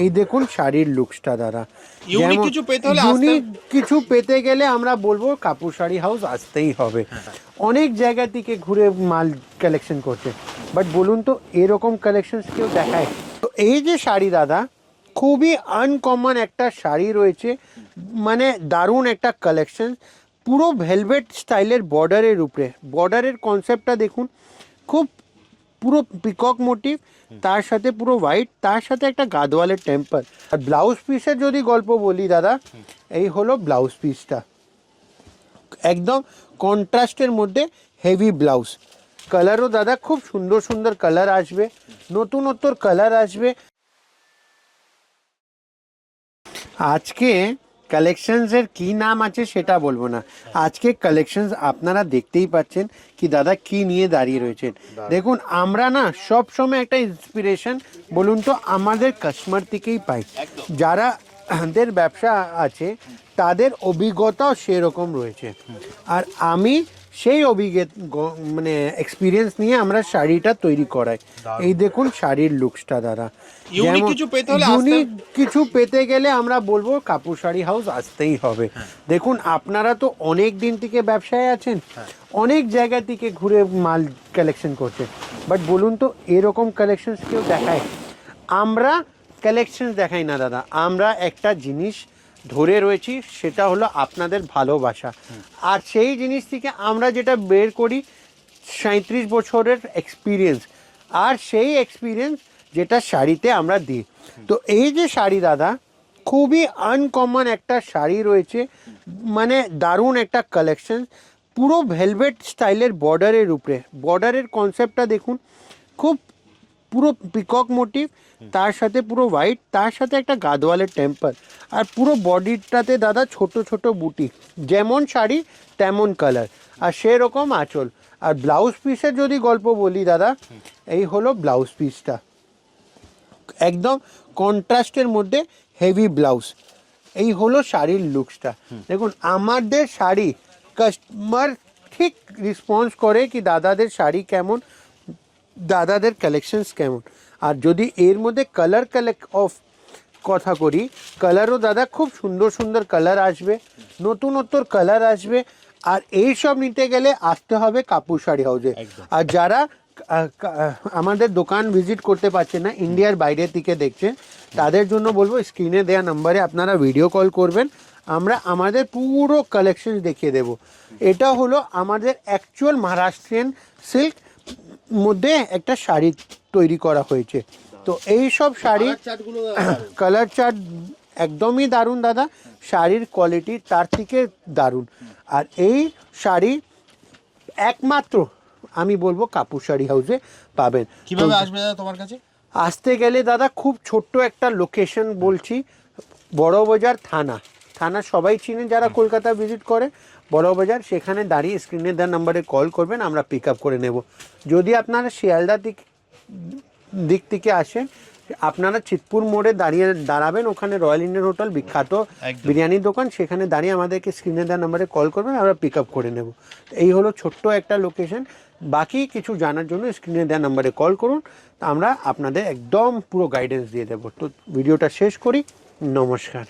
এই দেখুন শাড়ির লুকসটা দাদা, ইউনিক কিছু পেতে হলে ইউনিক কিছু পেতে গেলে আমরা বলবো কাপুর শাড়ি হাউস আসতেই হবে। অনেক জায়গা থেকে ঘুরে মাল কালেকশন করছে, বাট বলুন তো এরকম কালেকশন কেউ দেখায়? তো এই যে শাড়ি দাদা, খুবই আনকমন একটা শাড়ি রয়েছে, মানে দারুণ একটা কালেকশন, পুরো ভেলভেট স্টাইলের বর্ডারের উপরে। বর্ডারের কনসেপ্টটা দেখুন, খুব পুরো পিকক মোটিভ, তার সাথে পুরো হোয়াইট, তার সাথে একটা গাদওয়ালের টেম্পল। আর ব্লাউজ পিসের যদি গল্প বলি দাদা, এই হলো ব্লাউজ পিসটা, একদম কন্ট্রাস্টের মধ্যে হেভি ব্লাউজ। কালারও দাদা খুব সুন্দর সুন্দর কালার আসবে, নতুনত্ব কালার আসবে। আজকে কালেকশনসের কি নাম আছে সেটা বলবো না, আজকে কালেকশনস আপনারা দেখতেই পাচ্ছেন কি দাদা কি নিয়ে দাঁড়িয়ে রয়েছেন। দেখুন আমরা না সব সময় একটা ইন্সপিরেশন বলুন তো আমাদের কাস্টমার থেকেই পাই, যারা দের ব্যবসা আছে তাদের অভিজ্ঞতাও সেরকম রয়েছে। আর আমি সেই মানে এক্সপিরিয়েন্স নিয়ে আমরা শাড়িটা তৈরি করাই। এই দেখুন শাড়ির লুকসটা দাদা, ইউনিক কিছু পেতে হলে ইউনিক কিছু পেতে গেলে আমরা বলবো কাপুর শাড়ি হাউস আসতেই হবে। দেখুন আপনারা তো অনেক দিন থেকে ব্যবসায় আছেন, অনেক জায়গা থেকে ঘুরে মাল কালেকশন করছে, বাট বলুন তো এরকম কালেকশন কেউ দেখায়? আমরা কালেকশন দেখাই না দাদা, আমরা একটা জিনিস ধরে রয়েছি, সেটা হলো আপনাদের ভালোবাসা। আর সেই জিনিস থেকে আমরা যেটা বের করি 37 বছরের এক্সপিরিয়েন্স, আর সেই এক্সপিরিয়েন্স যেটা শাড়িতে আমরা দিই। তো এই যে শাড়ি দাদা, খুবই আনকমন একটা শাড়ি রয়েছে, মানে দারুণ একটা কালেকশন, পুরো ভেলভেট স্টাইলের বর্ডারের উপরে। বর্ডারের কনসেপ্টটা দেখুন, খুব পুরো পিকক মোটিভ, তার সাথে পুরো হোয়াইট, তার সাথে একটা গাদওয়ালের টেম্পল। আর পুরো বডিটাতে দাদা ছোট ছোট বুটি, যেমন শাড়ি তেমন কালার, আর সেরকম আঁচল। আর ব্লাউজ পিসের যদি গল্প বলি দাদা, এই হলো ব্লাউজ পিসটা, একদম কন্ট্রাস্টের মধ্যে হেভি ব্লাউজ। এই হলো শাড়ির লুকসটা। দেখুন আমাদের শাড়ি কাস্টমার ঠিক রেসপন্স করে কি দাদাদের শাড়ি কেমন, দাদাদের কালেকশনস কেমন। আর যদি এর মধ্যে কালার অফ কথা করি, কালারও দাদা খুব সুন্দর সুন্দর কালার আসবে, নতুনত্ব কালার আসবে। আর এই সব নিতে গেলে আসতে হবে কাপুর শাড়ি হাউসে। আর যারা আমাদের দোকান ভিজিট করতে পারছেন না, ইন্ডিয়ার বাইরে থেকে দেখছেন, তাদের জন্য বলবো স্ক্রিনে দেওয়া নাম্বারে আপনারা ভিডিও কল করবেন, আমরা আমাদের পুরো কালেকশন দেখিয়ে দেব। এটা হলো আমাদের অ্যাকচুয়াল মহারাষ্ট্রিয়ান সিল্ক মধ্যে একটা শাড়ি তৈরি করা হয়েছে। তো এই সব শাড়ি কালার চার্ট একদমই দারুণ দাদা, শাড়ির কোয়ালিটি তার থেকে দারুণ। আর এই শাড়ি একমাত্র আমি বলবো কাপুর শাড়ি হাউসে পাবেন। কিভাবে আসবে দাদা তোমার কাছে? আসতে গেলে দাদা খুব ছোট্ট একটা লোকেশন বলছি, বড়বাজার থানা সবাই চিনে যারা কলকাতা ভিজিট করে, বড়বাজার, সেখানে দাঁড়িয়ে স্ক্রিনে দেওয়া নাম্বারে কল করবেন, আমরা পিক আপ করে নেব। যদি আপনারা শিয়ালদা দিক থেকে আসেন, আপনারা চিতপুর মোড়ে দাঁড়াবেন, ওখানে রয়্যাল ইন্ডিয়ান হোটেল বিখ্যাত বিরিয়ানির দোকান, সেখানে দাঁড়িয়ে আমাদেরকে স্ক্রিনে দেওয়া নাম্বারে কল করবেন, আমরা পিক আপ করে নেব। এই হলো ছোট্ট একটা লোকেশন। বাকি কিছু জানার জন্য স্ক্রিনে দেওয়া নাম্বারে কল করুন, আমরা আপনাদের একদম পুরো গাইডেন্স দিয়ে দেবো। তো ভিডিওটা শেষ করি, নমস্কার।